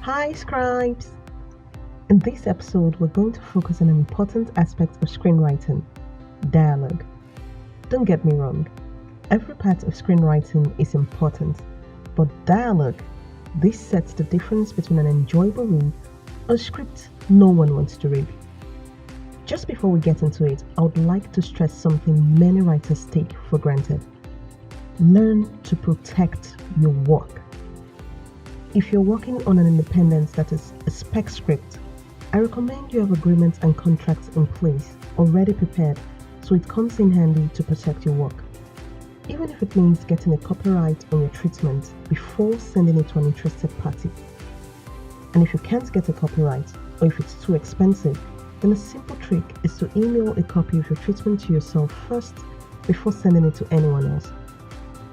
Hi, scribes! In this episode, we're going to focus on an important aspect of screenwriting: dialogue. Don't get me wrong, every part of screenwriting is important, but dialogue, this sets the difference between an enjoyable read or a script no one wants to read. Just before we get into it, I would like to stress something many writers take for granted: learn to protect your work. If you're working on an independent that is a spec script, I recommend you have agreements and contracts in place, already prepared, so it comes in handy to protect your work. Even if it means getting a copyright on your treatment before sending it to an interested party. And if you can't get a copyright, or if it's too expensive, then a simple trick is to email a copy of your treatment to yourself first before sending it to anyone else.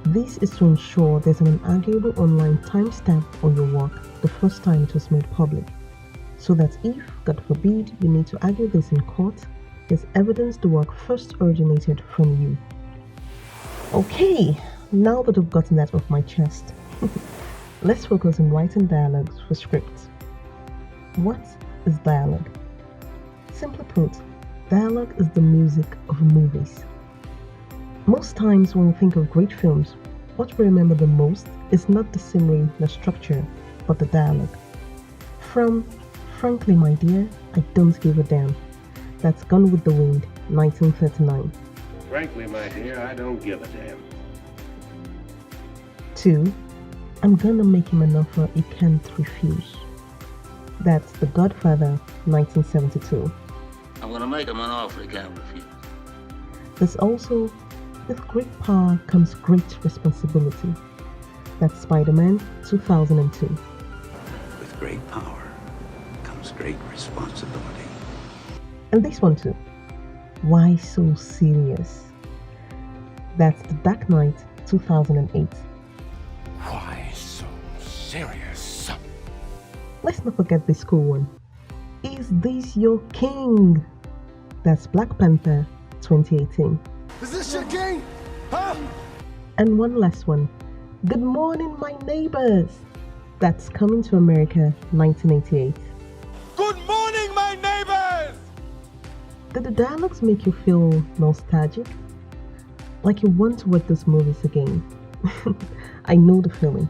This is to ensure there's an unarguable online timestamp on your work the first time it was made public, so that if, God forbid, you need to argue this in court, there's evidence the work first originated from you. Okay, now that I've gotten that off my chest, let's focus on writing dialogues for scripts. What is dialogue? Simply put, dialogue is the music of movies. Most times when we think of great films, what we remember the most is not the scenery nor structure, but the dialogue. From Frankly My Dear, I Don't Give a Damn, that's Gone with the Wind, 1939. Frankly, my dear, I don't give a damn. 2. I'm Gonna Make Him an Offer He Can't Refuse, that's The Godfather, 1972. I'm gonna make him an offer he can't refuse. There's also With Great Power Comes Great Responsibility, that's Spider-Man, 2002. With great power comes great responsibility. And this one too. Why So Serious? That's The Dark Knight, 2008. Why so serious? Let's not forget this cool one. Is This Your King? That's Black Panther, 2018. Is this your king? Huh? And one last one. Good Morning, My Neighbors. That's Coming to America, 1988. Good morning, my neighbors! Did the dialogues make you feel nostalgic? Like you want to watch those movies again? I know the feeling.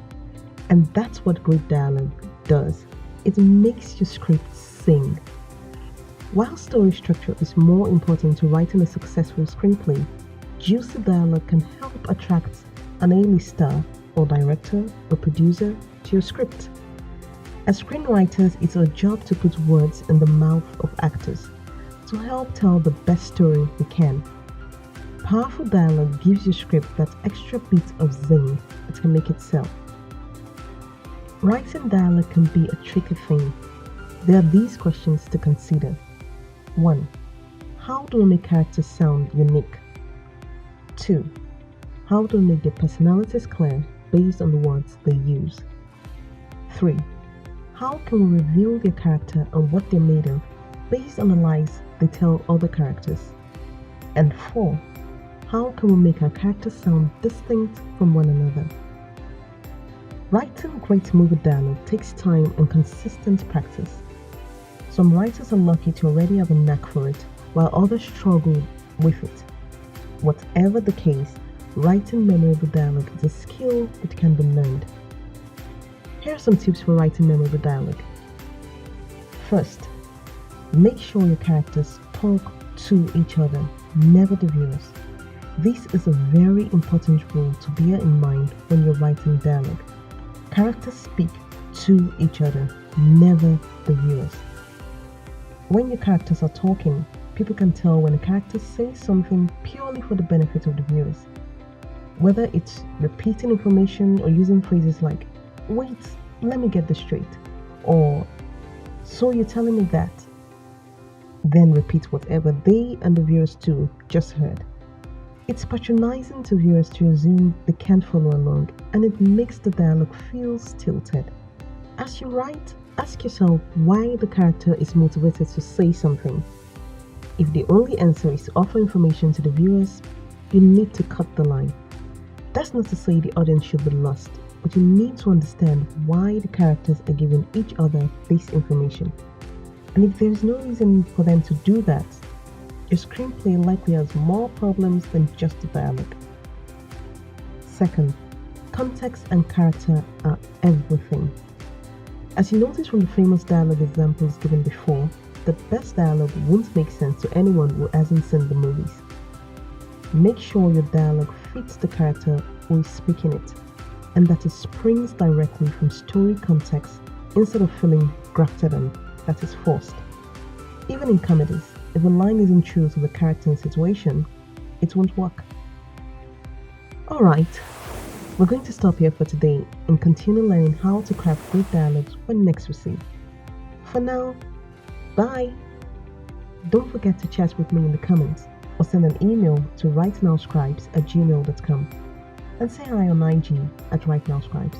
And that's what great dialogue does. It makes your script sing. While story structure is more important to writing a successful screenplay, juicy dialogue can help attract an A-list star or director or producer to your script. As screenwriters, it's our job to put words in the mouth of actors to help tell the best story we can. Powerful dialogue gives your script that extra bit of zing that can make it sell. Writing dialogue can be a tricky thing. There are these questions to consider. 1. How do we make characters sound unique? 2. How do we make their personalities clear based on the words they use? 3. How can we reveal their character and what they're made of based on the lies they tell other characters? And 4. How can we make our characters sound distinct from one another? Writing great movie dialogue takes time and consistent practice. Some writers are lucky to already have a knack for it, while others struggle with it. Whatever the case, writing memorable dialogue is a skill that can be learned. Here are some tips for writing memorable dialogue. First, make sure your characters talk to each other, never the viewers. This is a very important rule to bear in mind when you're writing dialogue. Characters speak to each other, never the viewers. When your characters are talking, people can tell when a character says something purely for the benefit of the viewers. Whether it's repeating information or using phrases like, wait, let me get this straight, or so you're telling me that, then repeat whatever they and the viewers too just heard. It's patronizing to viewers to assume they can't follow along, and it makes the dialogue feel stilted. As you write, ask yourself why the character is motivated to say something. If the only answer is to offer information to the viewers, you need to cut the line. That's not to say the audience should be lost. but you need to understand why the characters are giving each other this information. And if there is no reason for them to do that, your screenplay likely has more problems than just the dialogue. Second, context and character are everything. As you notice from the famous dialogue examples given before, the best dialogue won't make sense to anyone who hasn't seen the movies. Make sure your dialogue fits the character who is speaking it, and that it springs directly from story context instead of feeling grafted on, that is forced. Even in comedies, if a line isn't true to the character and situation, it won't work. Alright, we're going to stop here for today and continue learning how to craft great dialogues when next we see. For now, bye! Don't forget to chat with me in the comments or send an email to writenowscribes@gmail.com and say hi on IG at writenowscribes.